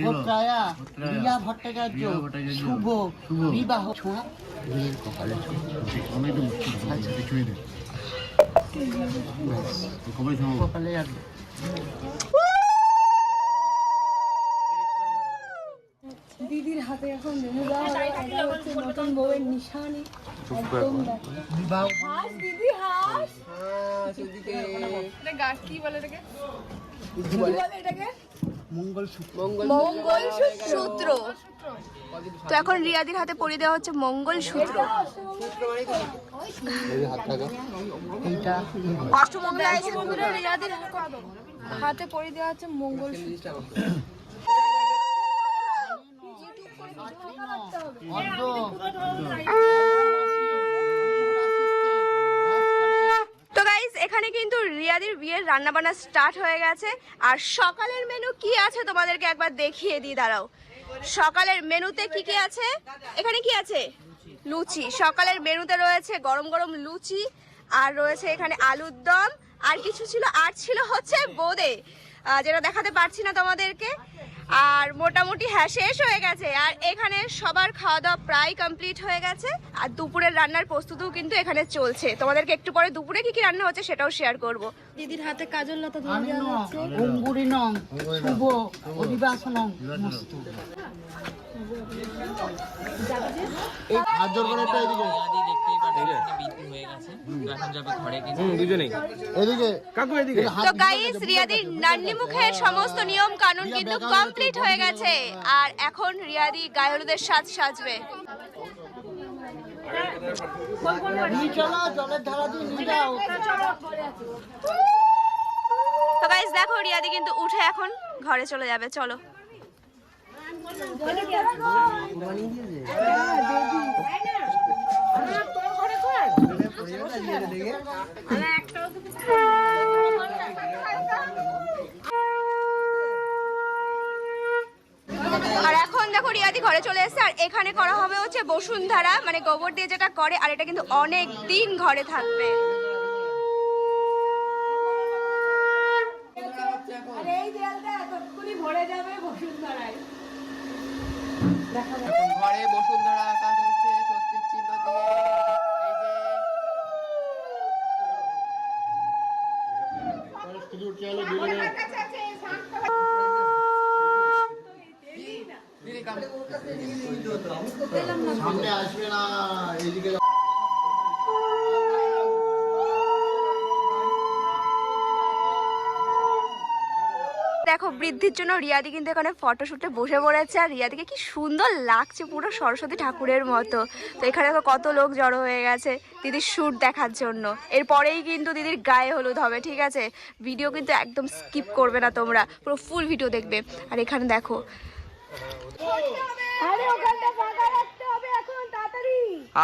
ভট্টায়া, রিয়া ভট্টাচার্য, শুভ বিবাহ ছোঁয়া। কপালে আর দিদির হাতে এখন মেনু দেওয়া হবে, এটা হচ্ছে নতুন বউয়ের নিশানি। একদম বিবাহ হাস দিদি হাস। এটা গাছ কি বলে এটাকে? কি বলে এটাকে? মঙ্গলসূত্র। মঙ্গলসূত্র। তো এখন রিয়াদির হাতে পরিয়ে দেওয়া হচ্ছে মঙ্গলসূত্র। অষ্টমঙ্গলা এসে বন্ধুরা রিয়াদির হাতে পরিয়ে দেওয়া হচ্ছে মঙ্গলসূত্র। তো গাইস এখানে কিন্তু রিয়াদির বিয়ের রান্না বান্না স্টার্ট হয়ে গেছে। আর সকালের মেনু কি আছে তোমাদেরকে একবার দেখিয়ে দিই, দাঁড়াও। সকালের মেনুতে কি কি আছে? এখানে কি আছে? লুচি। সকালের মেনুতে রয়েছে গরম গরম লুচি, আর রয়েছে এখানে আলুর দম, আর কিছু ছিল, আর ছিল হচ্ছে বোঁদে, যেটা দেখাতে পারছি না তোমাদেরকে। আর মোটামুটি হ্যাঁ শেষ হয়ে গেছে। আর এখানে সবার খাওয়া দাওয়া প্রায় কমপ্লিট হয়ে গেছে। আর দুপুরের রান্নার প্রস্তুতিও কিন্তু এখানে চলছে। তোমাদেরকে একটু পরে দুপুরে কি কি রান্না হচ্ছে সেটাও শেয়ার করব। দিদির হাতে কাজল লতা ধরে দেওয়া হচ্ছে। অঙ্গুরিনং শুভ অধিবাসনং মস্তু। এই হাত জোর করে একটা এদিকে দেখতেই পাচ্ছেন বিক্রি হয়ে গেছে। এখন যাবে ঘরে কিন্তু দুজনেই এদিকে কাকু এদিকে। তো গাইস রিয়াদির নান্নি মুখের সমস্ত নিয়ম কানুন কিন্তু কমপ্লিট হয়ে গেছে। আর এখন রিয়াদি গায়ে হলুদের সাজ সাজবে। চলো জলের ধারা দিয়ে নিয়ে যাও। তো গাইস দেখো রিয়াদি কিন্তু উঠে এখন ঘরে চলে যাবে। চলো। আর এখন দেখো রিয়াদি ঘরে চলে এসেছে। আর এখানে করা হবে হচ্ছে বসুন্ধরা, মানে গোবর দিয়ে যেটা করে। আর এটা কিন্তু অনেক দিন ঘরে থাকবে। ঘরে বসুন্ধরা আঁকা হচ্ছে স্বস্তিক চিহ্ন দিয়ে। সামনে আসবে না এইদিকে। দেখো বৃদ্ধির জন্য রিয়াদি কিন্তু এখানে ফটোশুটে বসে পড়েছে। আর রিয়াদিকে কি সুন্দর লাগছে, পুরো সরস্বতী ঠাকুরের মতো। তো এখানে দেখো কত লোক জড়ো হয়ে গেছে দিদির শ্যুট দেখার জন্য। এরপরেই কিন্তু দিদির গায়ে হলুদ হবে, ঠিক আছে? ভিডিও কিন্তু একদম স্কিপ করবে না তোমরা, পুরো ফুল ভিডিও দেখবে। আর এখানে দেখো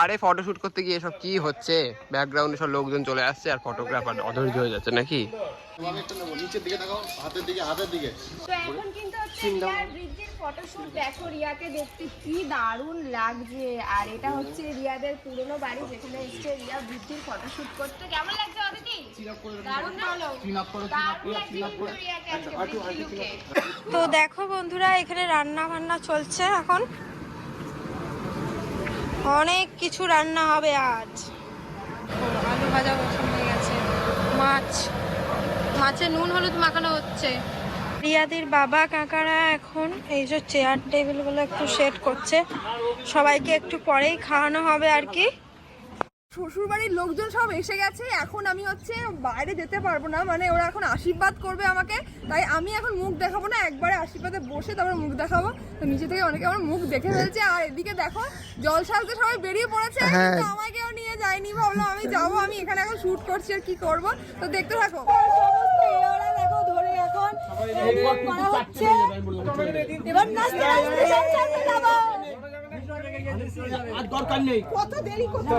আরে ফটোশুট করতে গিয়ে সব কি হচ্ছে, ব্যাকগ্রাউন্ডে সব লোকজন চলে আসছে আর ফটোগ্রাফার অধৈর্য হয়ে যাচ্ছে নাকি। নিচের দিকে তাকাও, হাতের দিকে হাতের দিকে। তো এখন কিন্তু হচ্ছে রিয়ার বৃদ্ধির ফটোশুট। দেখো রিয়াকে দেখতে কি দারুণ লাগছে। আর এটা হচ্ছে রিয়াদের পুরনো বাড়ি, যেখানে এসছে রিয়া বৃদ্ধির ফটোশুট করতে। কেমন লাগছে অদিতি? দারুণ ভালো। তো দেখো বন্ধুরা এখানে রান্না বান্না চলছে এখন। অনেক কিছু রান্না হবে আজ। আলু ভাজা বসানো হয়ে গেছে, মাছে নুন হলুদ মাখানো হচ্ছে। রিয়াদির বাবা কাকারা এখন এই যে চেয়ার টেবিলগুলো একটু সেট করছে। সবাইকে একটু পরেই খাওয়ানো হবে আর কি। শ্বশুর বাড়ির লোকজন সব এসে গেছে। এখন আমি হচ্ছে বাইরে যেতে পারবো না, মানে ওরা এখন আশীর্বাদ করবে আমাকে। তাই আমি এখন মুখ দেখাবো না, একবারে আশীর্বাদে বসে তারপর মুখ দেখাবো। তো নিচে থেকে অনেকে আমার মুখ দেখে ফেলছে। আর এদিকে দেখো জল সাজতে সবাই বেরিয়ে পড়েছে, কিন্তু আমাকেও নিয়ে যায়নি। ভাবলাম আমি যাবো, আমি এখানে এখন শুট করছি আর কি করবো। তো দেখতে থাকো। দেখো ধরে এখন করা হচ্ছে। এবার নাচতে নাচতে সংসারে যাবো। আর দরকার নেই, কত দেরি করতে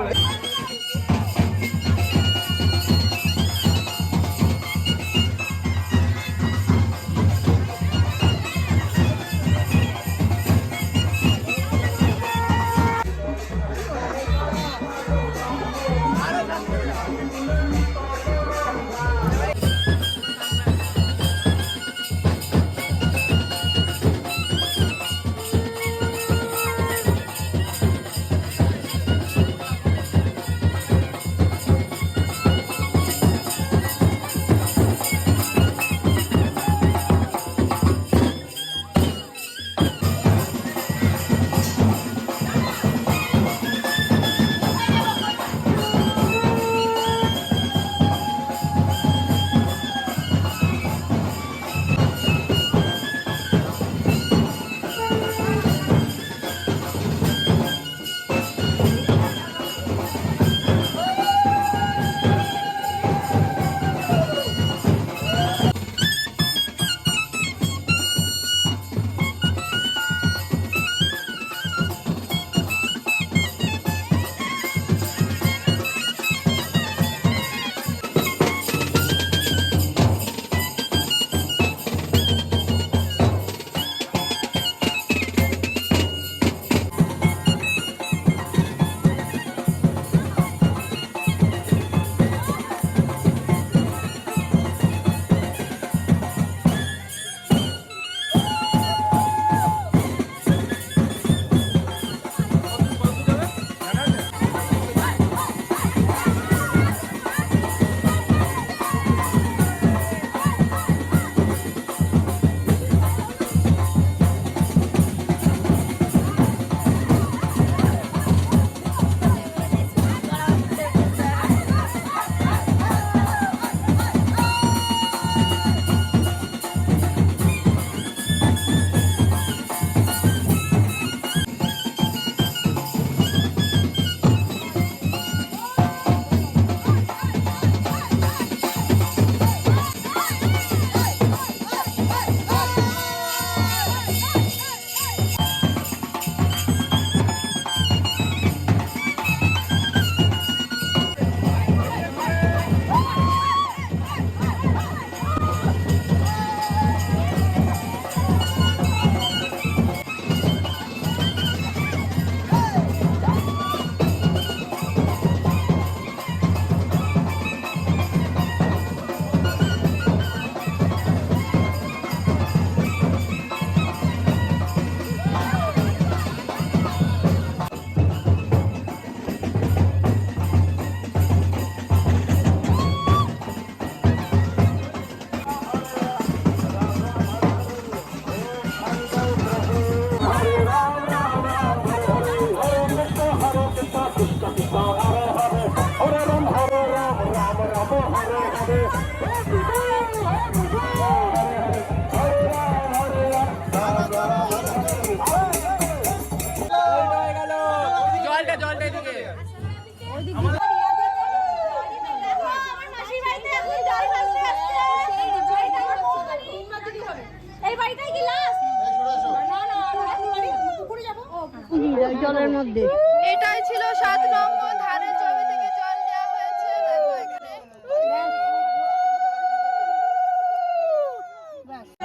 জলের মধ্যে এটাই ছিল 7 নম্বর ধানের জমি থেকে জল দেওয়া হয়েছে। দেখো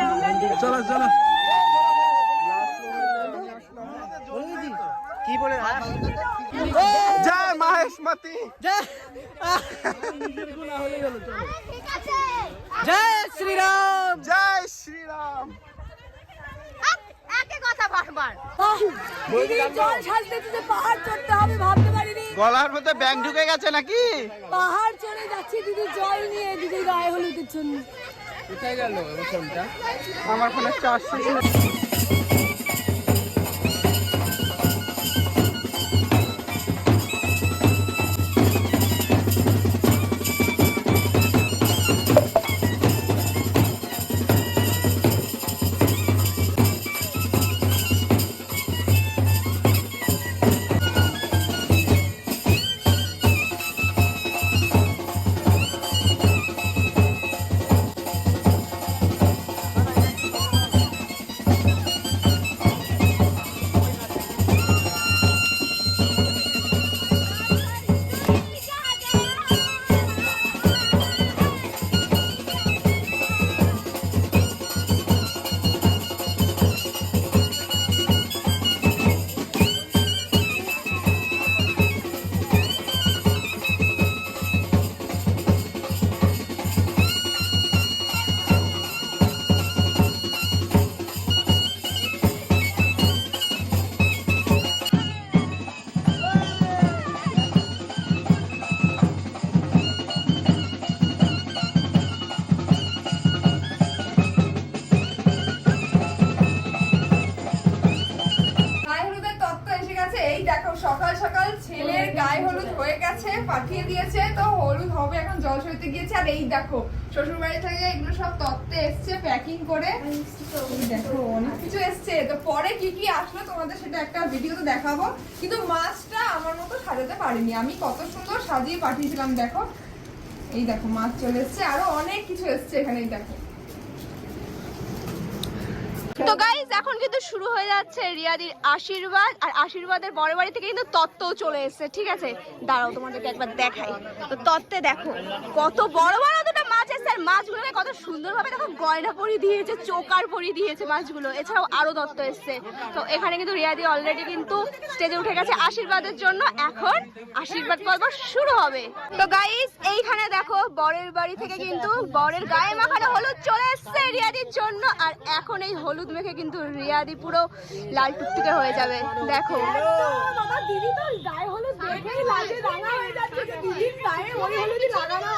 এখানে চলো চলো কি বলে জয় মাহেশমতি জয় শ্রীরাম। জয় শ্রীরাম। একই কথা বারবার। জল সাজতে যে পাহাড় চড়তে হবে ভাবতে পারিনি। গলার মধ্যে ব্যাং ঢুকে গেছে নাকি? পাহাড় চড়ে যাচ্ছি দিদি জল নিয়ে দিদি গায়ে হলুদের জন্য। কোথায় গেল ফোনটা? আমার ফোনে চার্জ শেষ। সকাল সকাল ছেলের গায়ে হলুদ হয়ে গেছে, পাঠিয়ে দিয়েছে, তো হলুদ হবে এখন জল সইতে গিয়েছে। আর এই দেখো শ্বশুর বাড়ি থেকে এগুলো সব তত্ত্বে এসছে প্যাকিং করে, দেখো অনেক কিছু এসছে। তো পরে কি কি আসলো তোমাদের সেটা একটা ভিডিওতে দেখাবো। কিন্তু মাছটা আমার মতো সাজাতে পারিনি আমি, কত সুন্দর সাজিয়ে পাঠিয়েছিলাম। দেখো এই দেখো মাছ চলে এসছে, আরো অনেক কিছু এসছে এখানে। এই দেখো তো গাইস এখন কিন্তু শুরু হয়ে যাচ্ছে রিয়াদির আশীর্বাদ, আর আশীর্বাদের বড় বাড়ি থেকে কিন্তু তত্ত্বও চলে এসেছে। ঠিক আছে দাঁড়াও তোমাদেরকে একবার দেখাই। তো তত্ত্বে দেখো কত বড় বড় দুটো মাছ এসেছে, আর মাছগুলোকে কত সুন্দরভাবে দেখো গয়না পরি দিয়েছে, চোকার পরি দিয়েছে মাছগুলো। এছাড়াও আরো তত্ত্ব এসেছে। তো এখানে কিন্তু রিয়াদি অলরেডি কিন্তু স্টেজে উঠে গেছে আশীর্বাদের জন্য। এখন আশীর্বাদ পর্ব শুরু হবে। তো গাইস এইখানে দেখো বরের বাড়ি থেকে কিন্তু বরের গায়ে মাখানো হলুদ চলে এসেছে রিয়াদির জন্য। আর এখন এই হলুদ মেখে কিন্তু রিয়াদি পুরো লাল টুকটুকে হয়ে যাবে। দেখো দিদি তো গায়ে হলুদ দেখেই লাজে রাঙা হয়ে যাচ্ছে যে দিদির গায়ে ওই হলুদই লাগানো।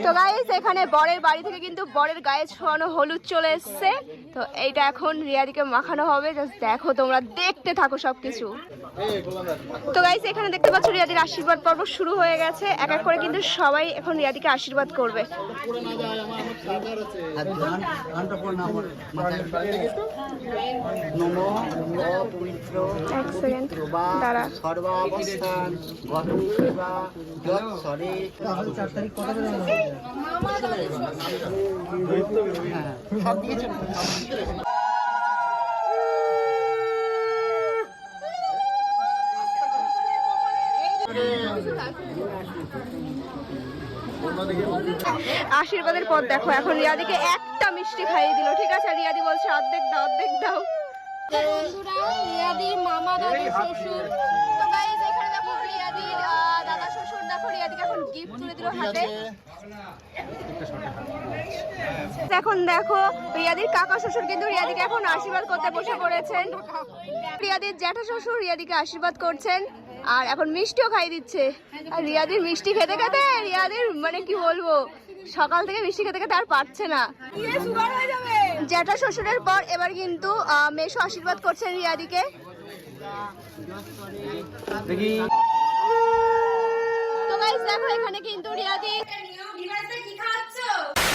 তো গাইস এখানে বরের বাড়ি থেকে কিন্তু বরের গায়ে ছোঁয়ানো হলুদ চলে এসছে। তো এইটা এখন রিয়াদিকে মাখানো হবে। জাস্ট দেখো তোমরা দেখতে থাকো সবকিছু। তো গাইস এখানে দেখতে পাচ্ছ রিয়াদির আশীর্বাদ পর্ব শুরু হয়ে গেছে। এক এক করে কিন্তু সবাই এখন রিয়াদিকে আশীর্বাদ করবে। এক সেকেন্ড দাঁড়া। সর্বাবস্থান গঠন সেবা যৎসরে 4 তারিখ কত করে সব দিয়েছেন। আশীর্বাদের পর দেখো এখন রিয়াদিকে একটা মিষ্টি খাইয়ে দিল। ঠিক আছে রিয়াদি বলছে অর্ধেক দাও অর্ধেক দাও। বন্ধুরা রিয়াদির মামা দাদু শ্বশুর। তো গাইস এখানে দেখো রিয়াদির দাদা শ্বশুর দেখো রিয়াদিকে এখন গিফট তুলে দিল হাতে। এখন দেখো রিয়াদির কাকা শ্বশুর কিন্তু রিয়াদিকে এখন আশীর্বাদ করতে বসে পড়েছেন। রিয়াদির জ্যাঠা শ্বশুর রিয়াদিকে আশীর্বাদ করছেন আর এখন মিষ্টিও খাই দিচ্ছে। আর রিয়াদির মিষ্টি খেতে খেতে রিয়াদির মানে কি বলবো, সকাল থেকে মিষ্টি খেতে খেতে আর পারছে না। জ্যাঠা শ্বশুরের পর এবার কিন্তু মেশো আশীর্বাদ করছেন রিয়াদিকে। তো গাইস দেখো এখানে কিন্তু রিয়াদি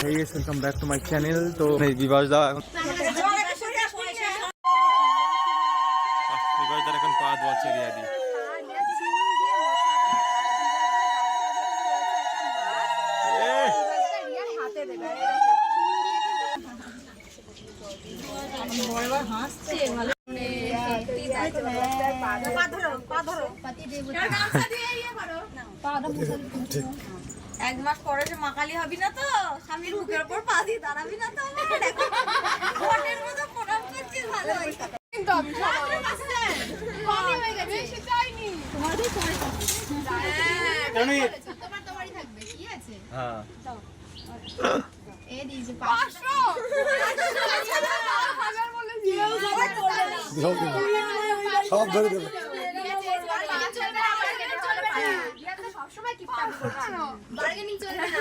Hey guys, welcome back to my channel. তো বিভাস দা এখন বিভাস দা এখন পা ধোয়াচ্ছে রিয়াদি। এক মাস পরে যে মাকালি হবি না তো, স্বামীর বুকের উপর পা দিয়ে দাঁড়াবি না তো, ফোনের মতো প্রণাম করছিস, ভালো হয়েছে। কিন্তু আমি কমই হয়ে গেছে, বেশি চাইনি। তোমারই থাকবে, কি আছে? হ্যাঁ এই দিয়েছে 500 হাজার বলে দিয়ে সব ধরে দেবে। সবসময় কিপটামি করছে, বার্গেনিং চলবে না।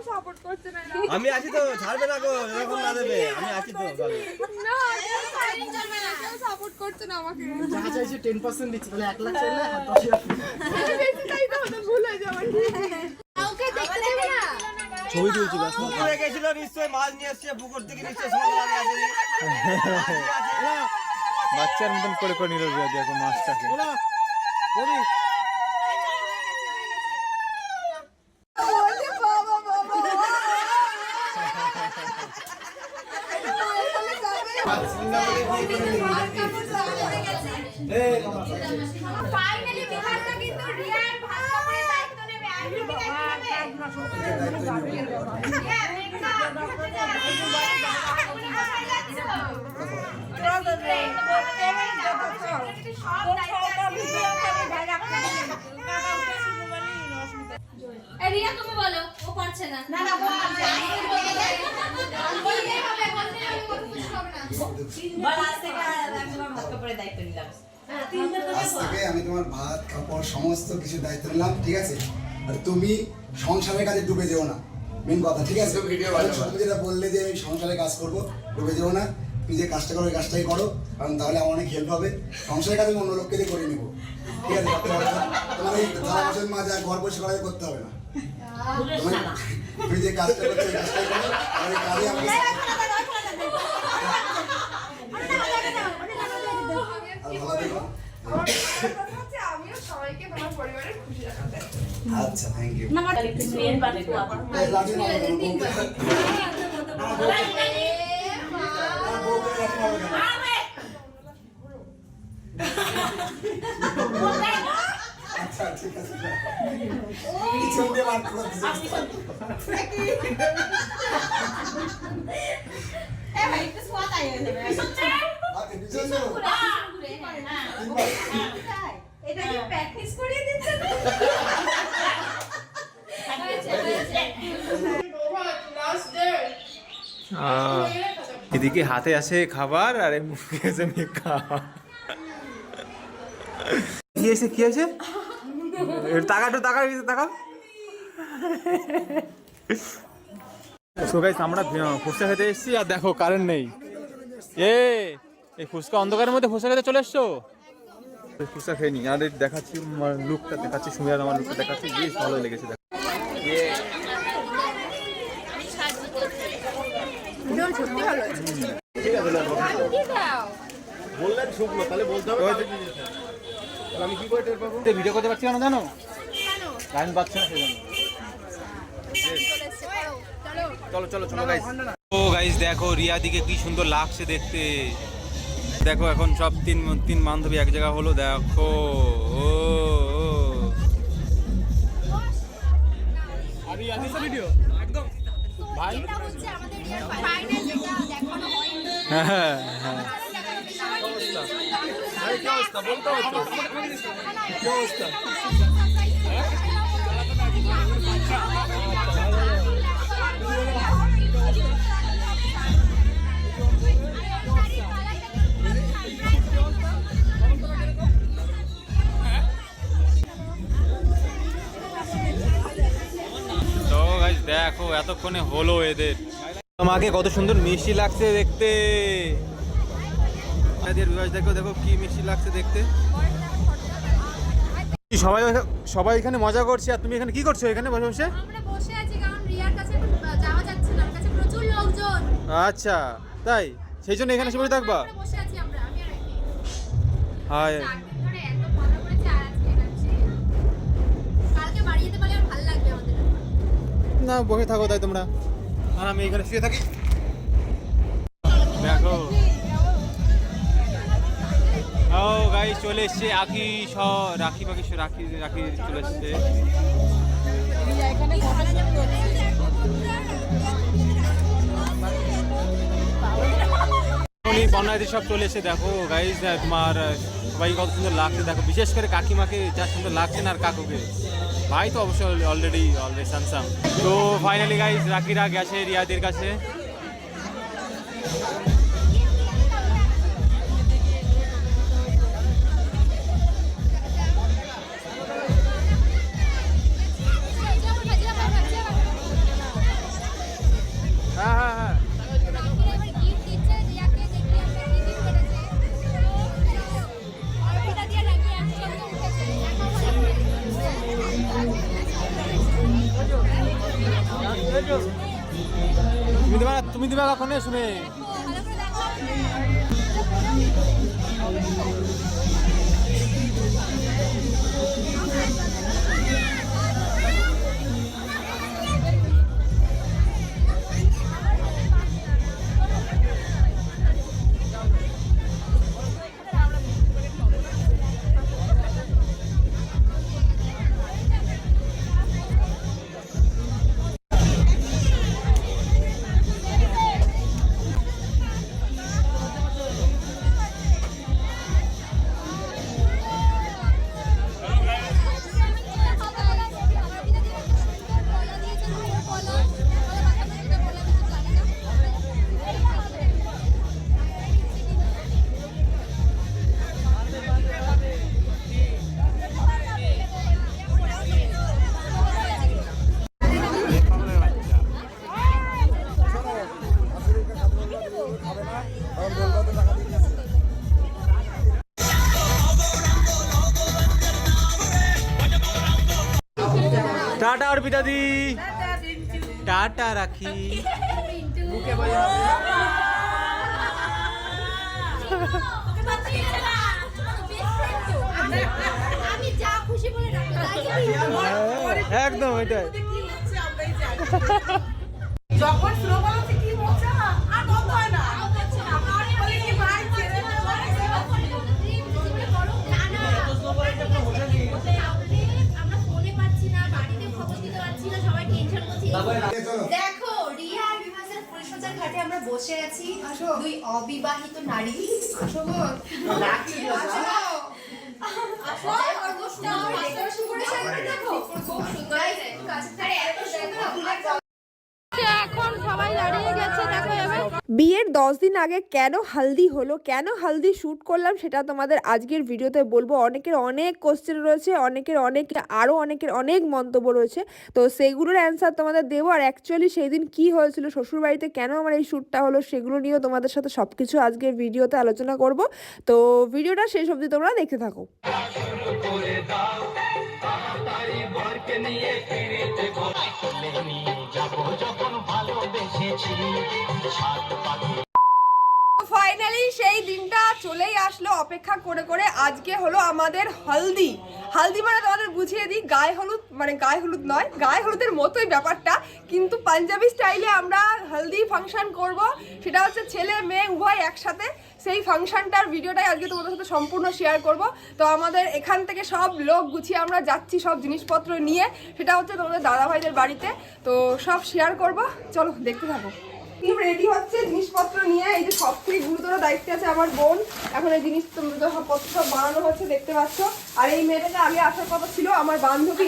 সাপোর্ট করছে না। আমি আছি তো, ছাড়বে না গো, যখন না দেবে আমি আছি তো। সাপোর্ট করছে না আমাকে। যা চাইছি 10% দিচ্ছি, তাহলে 1 লাখ চাইলে আর 10,000 বেশি চাইতে হতো, ভুল হয়ে যাবে। কাউকে দেখতে দেবে না। ছবি তুলছি ব্যাস। পুকুরে গেছিল নিশ্চয়ই, মাছ নিয়ে এসছে পুকুর থেকে, নিশ্চয়ই সময় লাগে আছে। বাচ্চার মতন করে করে নিল রিয়া দেখো মাছটাকে। ওলা ববি ফাইনালি বিহারটা কিন্তু রিয়ার ভাগ করে দায়িত্ব নেবে। আর কি দায়িত্ব নেবে? হ্যাঁ, মেঘনা রিয়া তুমি বলো, ও পারছে না। না না, আজ থেকে আমি তোমার ভাত কাপড় সমস্ত কিছু দায়িত্ব নিলাম, ঠিক আছে? আর তুমি সংসারের কাজে ডুবে যেও না, মেন কথা, ঠিক আছে? তুমি যেটা বললে যে আমি সংসারে কাজ করবো, ডুবে যেও না। তুমি যে কাজটা করো ওই কাজটাই করো, কারণ তাহলে আমার অনেক হেল্প হবে। সংসারের কাজ আমি অন্য লোককে দিয়ে করে নেবো, ঠিক আছে? তোমার এই থালা বাসন মাজা ঘর পরিষ্কার করতে হবে না। তুমি যে কাজটা করছো ওই কাজটাই করো, আর এই কাজে আমাকে আর ভালো থেকো। আমিও সবাইকে তোমার পরিবারের খুশি রাখাতে। আচ্ছা, থ্যাংক ইউ। আচ্ছা, ঠিক আছে। পিছন দিয়ে বার করে দিচ্ছি। আচ্ছা, পিছন দিয়ে। এটা কি প্র্যাকটিস করিয়ে দিচ্ছে না? এদিকে হাতে আছে খাবার আর এই মুখে আছে মেকআপ। কি আছে কি আছে? টাকা সো গাইস, আমরা ফুচকা খেতে এসেছি আর দেখো কারেন্ট নেই। এই ফুচকা অন্ধকারের মধ্যে ফুচকা খেতে চলে এসছো? ফুচকা খেয়ে নি আর দেখাচ্ছি লুকটা, দেখাচ্ছি সুমিয়ার আমার লুকটা দেখাচ্ছি, বেশ ভালো লেগেছে। দেখো সত্যি ভালো হয়েছে। ঠিক আছে, বললেন শুকনো, তাহলে বলতে হবে তাহলে আমি কি করে টের পাবো? ভিডিও করতে পারছি না, জানো কারেন্ট পাচ্ছে না সেজন্য। চলো চলো চলো গাইস। ও গাইস দেখো রিয়া দিকে কি সুন্দর লাগছে দেখতে। দেখো এখন সব তিন বান্ধবী এক জায়গা হলো, দেখো ও ভিডিও একদম ভাই। এটা হচ্ছে আমাদের রিয়ার ফাইনাল, যেটা দেখানো হয়নি। হ্যাঁ হ্যাঁ হ্যাঁ। দেখো এতক্ষণে হলো এদের। আমাকে কত সুন্দর মিষ্টি লাগছে দেখতে। দেখো দেখো কি মিষ্টি লাগছে দেখতে। সবাই এখানে মজা করছে আর তুমি এখানে কি করছো এখানে বসে বসে? আমরা বসে আছি কারণ রিয়ার কাছে যাওয়া যাচ্ছে না, ওর কাছে প্রচুর লোকজন। আচ্ছা তাই, সেই জন্য এখানে সবাই থাকবা? বসে আছি আমরা, আমি আর হাই ধরে এত মজা করেছে আর আজকে না বসে থাকো তাই তোমরা, আর আমি এখানে শুয়ে থাকি। দেখো ও গাইস চলে এসছে আখি রাখি পাখি রাখি চলে এসছে। বন্যাদি সব চলে এসে দেখো গাইস, তোমার সবাই কত সুন্দর লাগছে দেখো, বিশেষ করে কাকিমাকে যা সুন্দর লাগছে না, আর কাকুকে, ভাই তো অবশ্যই অলরেডি স্যামসাং। তো ফাইনালি গাইস রাকিরা গেছে রিয়াদের কাছে। হ্যাঁ হ্যাঁ হ্যাঁ তুমি দিবা কখন শুনে। টাটা অর্পিতা দি, টাটা রাখি। আমি যা খুশি বলে একদম এটাই। যখন স্লো বলছে কি মজা, আর বন্ধ হয় না। আমরা ফোনে পাচ্ছি না, বাড়িতে খবর দিতে পারছি না, সবাই টেনশন করছি। দেখো রিয়া আর বিভাসের পরিচর্যার ঘাটে আমরা বসে আছি, দুই অবিবাহিত নারী। এখন সবাই দাঁড়িয়ে গেছে দেখো এবার। বিয়ের 10 দিন আগে কেন হালদি হলো, কেন হালদি শ্যুট করলাম সেটা তোমাদের আজকের ভিডিওতে বলবো। অনেকের অনেক কোশ্চেন রয়েছে, অনেকের অনেক মন্তব্য রয়েছে, তো সেগুলোর অ্যান্সার তোমাদের দেবো। আর অ্যাকচুয়ালি সেই দিন কী হয়েছিল শ্বশুরবাড়িতে, কেন আমার এই শ্যুটটা হলো, সেগুলো নিয়েও তোমাদের সাথে সব কিছু আজকের ভিডিওতে আলোচনা করব। তো ভিডিওটা শেষ অবধি তোমরা দেখতে থাকো। ফাইনালি সেই দিনটা চলেই আসলো, অপেক্ষা করে করে। আজকে হলো আমাদের হলদি। হালদি মানে তোমাদের বুঝিয়ে দিই, গায়ে হলুদ, মানে গায়ে হলুদ নয়, গায়ে হলুদের মতোই ব্যাপারটা, কিন্তু পাঞ্জাবি স্টাইলে আমরা হলদি ফাংশন করব। সেটা হচ্ছে ছেলে মেয়ে উভয় একসাথে। সেই ফাংশনটার ভিডিওটাই আজকে তোমাদের সাথে সম্পূর্ণ শেয়ার করব। তো আমাদের এখান থেকে সব লোক গুছিয়ে আমরা যাচ্ছি সব জিনিসপত্র নিয়ে, সেটা হচ্ছে তোমাদের দাদাভাইদের বাড়িতে। তো সব শেয়ার করব, চলো দেখতে থাকো। রেডি হচ্ছে জিনিসপত্র নিয়ে। এই যে সব থেকে গুরুতর দায়িত্ব আছে আমার বোন, এখন এই জিনিসপত্র সব বানানো হচ্ছে দেখতে পাচ্ছ। আর এই মেয়েটাকে আগে আসার কথা ছিল আমার বান্ধবী,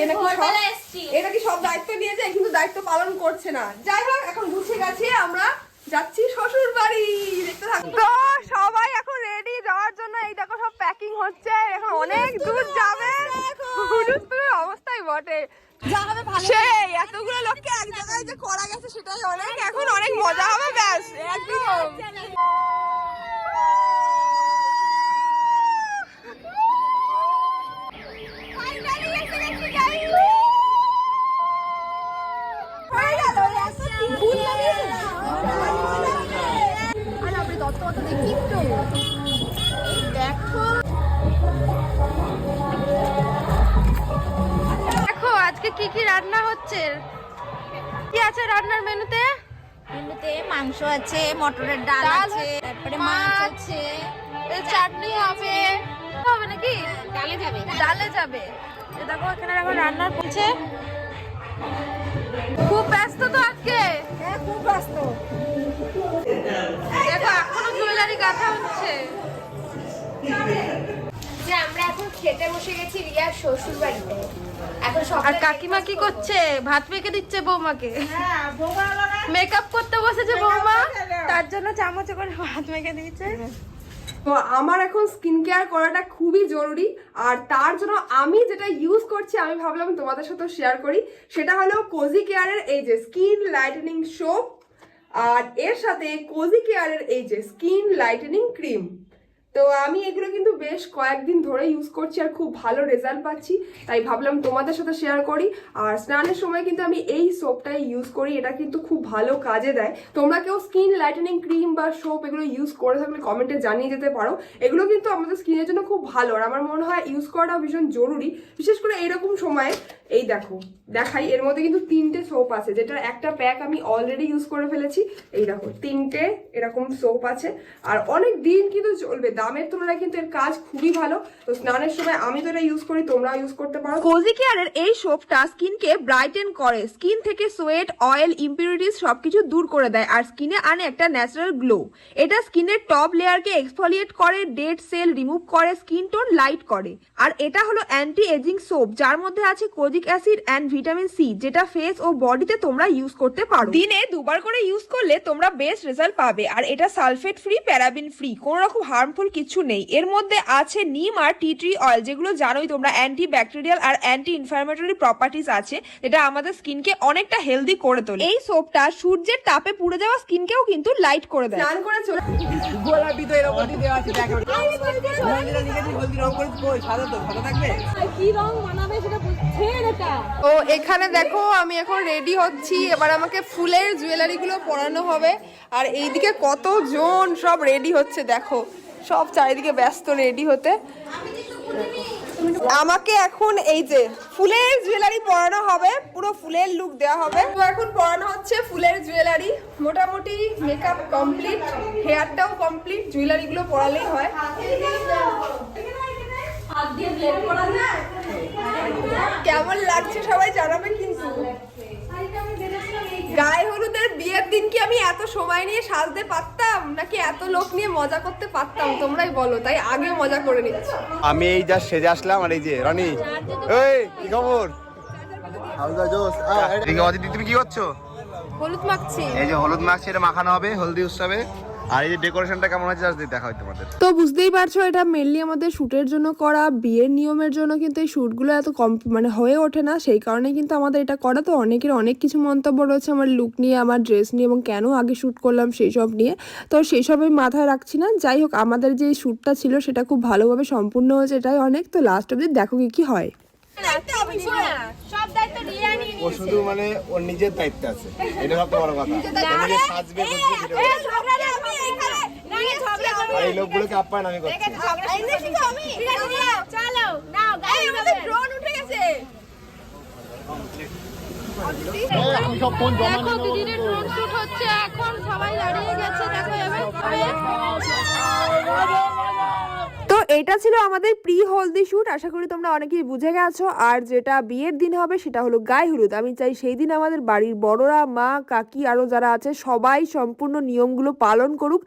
এটা কি সব দায়িত্ব নিয়েছে কিন্তু দায়িত্ব পালন করছে না। যাই হোক এখন গুছিয়ে গেছি, আমরা যাচ্ছি শ্বশুর বাড়ি, দেখতে থাকো। তো সবাই এখন রেডি যাওয়ার জন্য, এই দেখো সব প্যাকিং হচ্ছে, এখন অনেক দূর যাবে, অবস্থাই বটে। সেই এতগুলো লোককে এক জায়গায় যে করা গেছে সেটাই অনেক, এখন অনেক মজা হবে, ব্যাস একদম। দেখো আজকে কি কি রান্না হচ্ছে। কি আছে রান্নার মেনুতে? মেনুতে মাংস আছে, মটরের ডাল ডাল আছে, তারপরে মাছ আছে, চাটনি হবে হবে নাকি? ডালে যাবে। ডালে যাবে। এই দেখো এখানে এখন রান্নার করছে। খুব ব্যস্ত তো আজকে। হ্যাঁ খুব ব্যস্ত। দেখো এখনো জুয়েলারি গাঁথা হচ্ছে। যে আমরা এখন খেতে বসে গেছি রিয়ার শ্বশুর বাড়িতে। এখন সব আর কাকিমা কি করছে? ভাত মেখে দিচ্ছে বৌমাকে। মেকআপ করতে বসেছে বৌমা, তার জন্য চামচে করে ভাত মেখে দিয়েছে। তো আমার এখন স্কিন কেয়ার করাটা খুবই জরুরি, আর তার জন্য আমি যেটা ইউজ করছি আমি ভাবলাম তোমাদের সাথে শেয়ার করি। সেটা হলো কোজি কেয়ারের এই যে স্কিন লাইটেনিং সোপ, আর এর সাথে কোজি কেয়ারের এই যে স্কিন লাইটেনিং ক্রিম। তো আমি এগুলো কিন্তু বেশ কয়েকদিন ধরে ইউজ করছি আর খুব ভালো রেজাল্ট পাচ্ছি, তাই ভাবলাম তোমাদের সাথে শেয়ার করি। আর স্নানের সময় কিন্তু আমি এই সোপটাই ইউজ করি, এটা কিন্তু খুব ভালো কাজে দেয়। তোমরা কেউ স্কিন লাইটেনিং ক্রিম বা সোপ এগুলো ইউজ করে থাকলে কমেন্টে জানিয়ে যেতে পারো। এগুলো কিন্তু আমাদের স্কিনের জন্য খুব ভালো, আর আমার মনে হয় ইউজ করাটা ভীষণ জরুরি, বিশেষ করে এইরকম সময়ে। এই দেখো দেখাই, এর মধ্যে কিন্তু 3টে সোপ আছে, যেটার একটা প্যাক আমি অলরেডি ইউজ করে ফেলেছি। এই দেখো 3টে এরকম সোপ আছে, আর অনেক দিন কিন্তু চলবে। দামের তুলনায় কিন্তু এর কাজ খুবই ভালো। তো স্নানের সময় আমি তো এটা ইউজ করি, তোমরাও ইউজ করতে পারো। কোজি কেয়ারের এই সোপটা স্কিনকে ব্রাইটেন করে, স্কিন থেকে সোয়েট, অয়েল, ইম্পিউরিটিস সবকিছু দূর করে দেয়, আর স্কিনে আনে একটা ন্যাচারাল গ্লো। এটা স্কিনের টপ লেয়ারকে এক্সফোলিয়েট করে, ডেড সেল রিমুভ করে, স্কিন টোন লাইট করে। আর এটা হলো অ্যান্টি এজিং সোপ, যার মধ্যে আছে kojic acid and vitamin C, যেটা ফেস ও বডিতে তোমরা ইউজ করতে পারো। দিনে 2বার করে ইউজ করলে তোমরা বেস্ট রেজাল্ট পাবে। আর এটা সালফেট ফ্রি, প্যারাবিন ফ্রি, কোনো রকম হার্মফুল কিছু নেই। এর মধ্যে আছে নিম আর টি ট্রি অয়েল, যেগুলো জানোই তোমরা অ্যান্টি ব্যাকটেরিয়াল আর অ্যান্টি ইনফ্ল্যামেটরি প্রপার্টিজ আছে, যেটা আমাদের স্কিনকে অনেকটা হেলদি করে তোলে। এই সোপটা সূর্যের তাপে পুড়ে যাওয়া স্কিনকেও কিন্তু লাইট করে দেয়। স্নান করে চলে গোলাপি তো এরকম দেওয়া আছে, দেখো মন্দিরা লিখেছি হলদি রং করে কই সাদা তো ভালো থাকবে। তো এখানে দেখো আমি এখন রেডি হচ্ছি, এবার আমাকে ফুলের জুয়েলারি গুলো পরানো হবে। আর এইদিকে কতজন সব রেডি হচ্ছে, দেখো সব চারিদিকে ব্যস্ত রেডি হতে। আমাকে এখন এই যে ফুলের জুয়েলারি পরানো হবে, পুরো ফুলের লুক দেওয়া হবে। তো এখন পরানো হচ্ছে ফুলের জুয়েলারি, মোটামুটি মেকআপ কমপ্লিট, হেয়ারটাও কমপ্লিট, জুয়েলারি গুলো পরালেই হয়। কেমন লাগছে সবাই জানাবে কিন্তু। গায়ে হলুদের বিয়ের দিন কি আমি এত সময় নিয়ে সাজতে পারতাম, নাকি এত লোক নিয়ে মজা করতে পারতাম, তোমরাই বলো। তাই আগে মজা করে নিচ্ছি। আমি এই যা সেজে আসলাম, আর এই যে রানী, এই কি খবর? তুমি কি করছো? হলুদ মাখছি। এই যে হলুদ মাখছি, এটা মাখানো হবে হলদি উৎসবে। আর এই যে ডেকোরেশনটা কেমন আছে আজ দেখা হয় তোমাদের। তো বুঝতেই পারছো এটা মেনলি আমাদের শ্যুটের জন্য করা, বিয়ের নিয়মের জন্য কিন্তু এই শ্যুটগুলো এত মানে হয়ে ওঠে না, সেই কারণে কিন্তু আমাদের এটা করা। তো অনেকের অনেক কিছু মন্তব্য রয়েছে আমার লুক নিয়ে, আমার ড্রেস নিয়ে, এবং কেন আগে শ্যুট করলাম সেই সব নিয়ে। তো সেই সব আমি মাথায় রাখছি না। যাই হোক, আমাদের যে শ্যুটটা ছিল সেটা খুব ভালোভাবে সম্পূর্ণ হয়েছে, এটাই অনেক। তো লাস্ট অবধি দেখো কি হয়। সব দায়িত্ব রিয়া নিয়ে ও শুধু মানে ওর নিজের দায়িত্ব আছে, এটা সবচেয়ে বড় কথা। নিজে সাজবে, আর এই লোকগুলোকে আপ্যায়ন আমি করছি। চলো নাও গাড়ি আমাদের ড্রোন উঠে গেছে। দেখো দিদির ড্রোন শুট হচ্ছে, এখন সবাই দাঁড়িয়ে গেছে, দেখো এবার তো এটা ছিল আমাদের প্রি হলদি শুট। আশা করি তোমরা অনেকেই বুঝে গেছো। আর যেটা বিয়ের দিন হবে সেটা হলো গায়ে হলুদ। আমি চাই সেই দিন আমাদের বাড়ির বড়রা, মা, কাকি আরও যারা আছে সবাই সম্পূর্ণ নিয়মগুলো পালন করুক।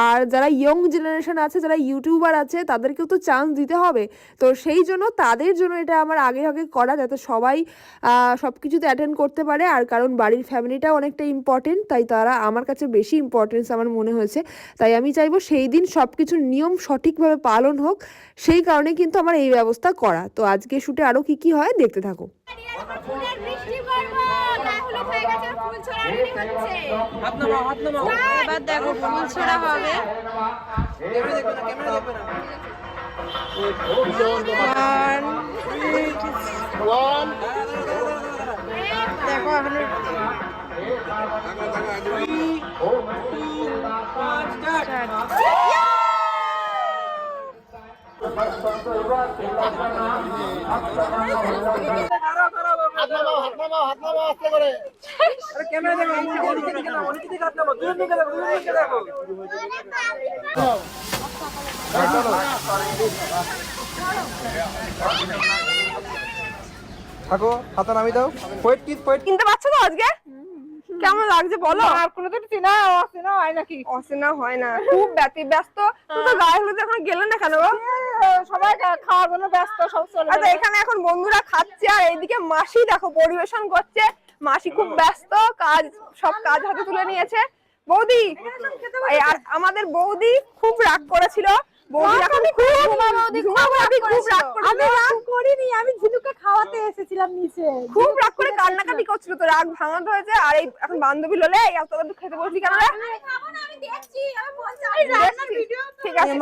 আর যারা ইয়ং জেনারেশন আছে, যারা ইউটিউবার আছে, তাদেরকেও তো চান্স দিতে হবে। তো সেই জন্য তাদের জন্য এটা আমার আগে করা, যাতে সবাই সব কিছুতে অ্যাটেন্ড করতে পারে। আর কারণ বাড়ির ফ্যামিলিটাও অনেকটা ইম্পর্টেন্ট, তাই তারা আমার কাছে বেশি ইম্পর্টেন্স আমার মনে হয়েছে। তাই আমি চাইবো সেই দিন সব কিছুর নিয়ম সঠিকভাবে পালন হোক, সেই কারণে কিন্তু আমার এই ব্যবস্থা করা। তো আজকে শুটে আরো কি হয় দেখতে থাকো। ফুলের বৃষ্টি করবো, গায়ে হলুদ হয়ে গেছে, ফুল ছোড়া রেডি হচ্ছে। হাত নামাও, হাত নামাও। এবার দেখো ফুল ছোড়া হবে। ক্যামেরা দেখবে না, ক্যামেরা দেখবে না। দেখো এখন হাত নামাও। থাকো, হাতা নামি দাও। পয়েট কি পয়েট কিনতে পারছো তো আজকে? কেমন লাগছে বলো? আর কোনোদিন চেনা অচেনা হয় নাকি? অচেনা হয় না, খুব ব্যস্ত। তুই তো গায়ে হলুদে এখন গেলে না কেন গো? সবাই খাওয়ার জন্য ব্যস্ত, সব চলে। আচ্ছা, এখানে এখন বন্ধুরা খাচ্ছে আর এইদিকে মাসি দেখো পরিবেশন করছে। মাসি খুব ব্যস্ত, সব কাজ হাতে তুলে নিয়েছে। বৌদি, আর আমাদের বৌদি খুব রাগ করেছিল। বৌদি এখন খুব রাগ করিনি, আমি ঝিনুকে খাওয়াতে এসেছিলাম নিচে। খুব রাগ করে কান্নাকাটি করছিল, তো রাগ ভাঙাতে হয়েছে। আর এই এখন বান্ধবী ললে এত খেতে বসলি কেন রে? ঠিক আছে,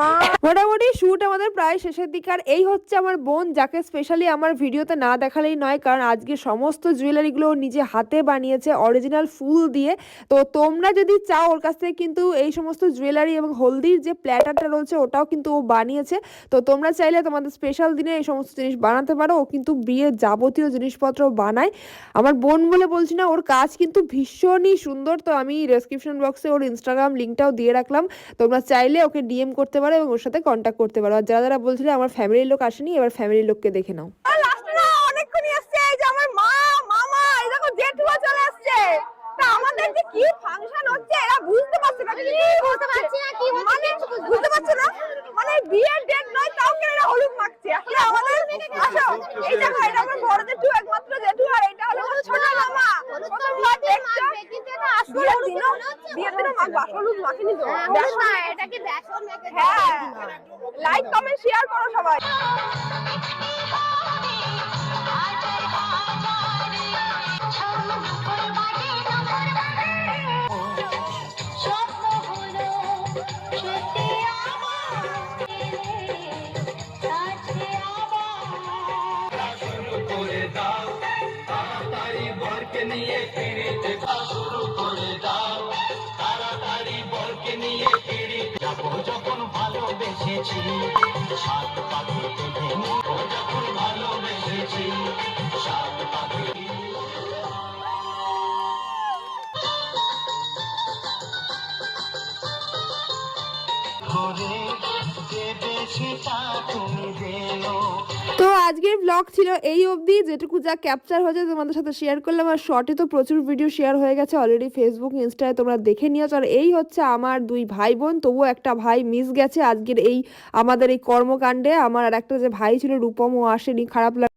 মোটামুটি শুট আমাদের প্রায় শেষের দিকে। আর এই হচ্ছে আমার বোন, যাকে স্পেশালি আমার ভিডিওতে না দেখালেই নয়, কারণ আজকে সমস্ত জুয়েলারিগুলো নিজে হাতে বানিয়েছে অরিজিনাল ফুল দিয়ে। তো তোমরা যদি চাও ওর কাছ থেকে কিন্তু এই সমস্ত জুয়েলারি এবং হলদির যে প্ল্যাটারটা রয়েছে ওটাও কিন্তু ও বানিয়েছে। তো তোমরা চাইলে তোমাদের স্পেশাল দিনে এই সমস্ত জিনিস বানাতে পারো। ও কিন্তু বিয়ের যাবতীয় জিনিসপত্র বানায়। আমার বোন বলে বলছি না, ওর কাজ কিন্তু ভীষণই সুন্দর। তো আমি ডেসক্রিপশন বক্সে ওর ইনস্টাগ্রাম লিঙ্কটাও দিয়ে রাখলাম, তোমরা চাইলে ওকে ডিএম করতে পারো এবং ওর সাথে কন্ট্যাক্ট করতে পারো। আর যারা যারা বলছিলে আমার ফ্যামিলির লোক আসেনি, এবার ফ্যামিলির লোককে দেখে নাও। অনেকক্ষণই আসছে, এই যে আমার মা, মামা, এই দেখো জেঠুয়া চলে আসছে। তা আমাদের যে কি ফাংশন হচ্ছে এরা বুঝতে পারছে না, বুঝতে পারছি না কি মানে, বুঝতে পারছে না মানে বিয়ের ডেট নয় তাও কেন এরা হলুদ মাখছে। আসলে আমাদের আসো, এই দেখো এটা আমার বড় জেঠু, একমাত্র জেঠু, আর এটা হলো আমার ছোট মামা। প্রথমবার দেখছো কিন্তু এটা আসলে বিয়ের দিনও মাখবা, হলুদ মাখিনি তো, বেসন এটাকে বেসন মেখে। হ্যাঁ, লাইক কমেন্ট শেয়ার করো সবাই। তো আজকের ব্লগ ছিল এই অবধি, যেটুকু যা ক্যাপচার হয়েছে তোমাদের সাথে শেয়ার করলাম। আর শর্টে তো প্রচুর ভিডিও শেয়ার হয়ে গেছে অলরেডি, ফেসবুক ইনস্টায় তোমরা দেখে নিয়েছো। আর এই হচ্ছে আমার দুই ভাই বোন, তবুও একটা ভাই মিস গেছে আজকের এই আমাদের এই কর্মকাণ্ডে। আমার আর একটা যে ভাই ছিল রূপম, ও আসেনি, খারাপ লাগে।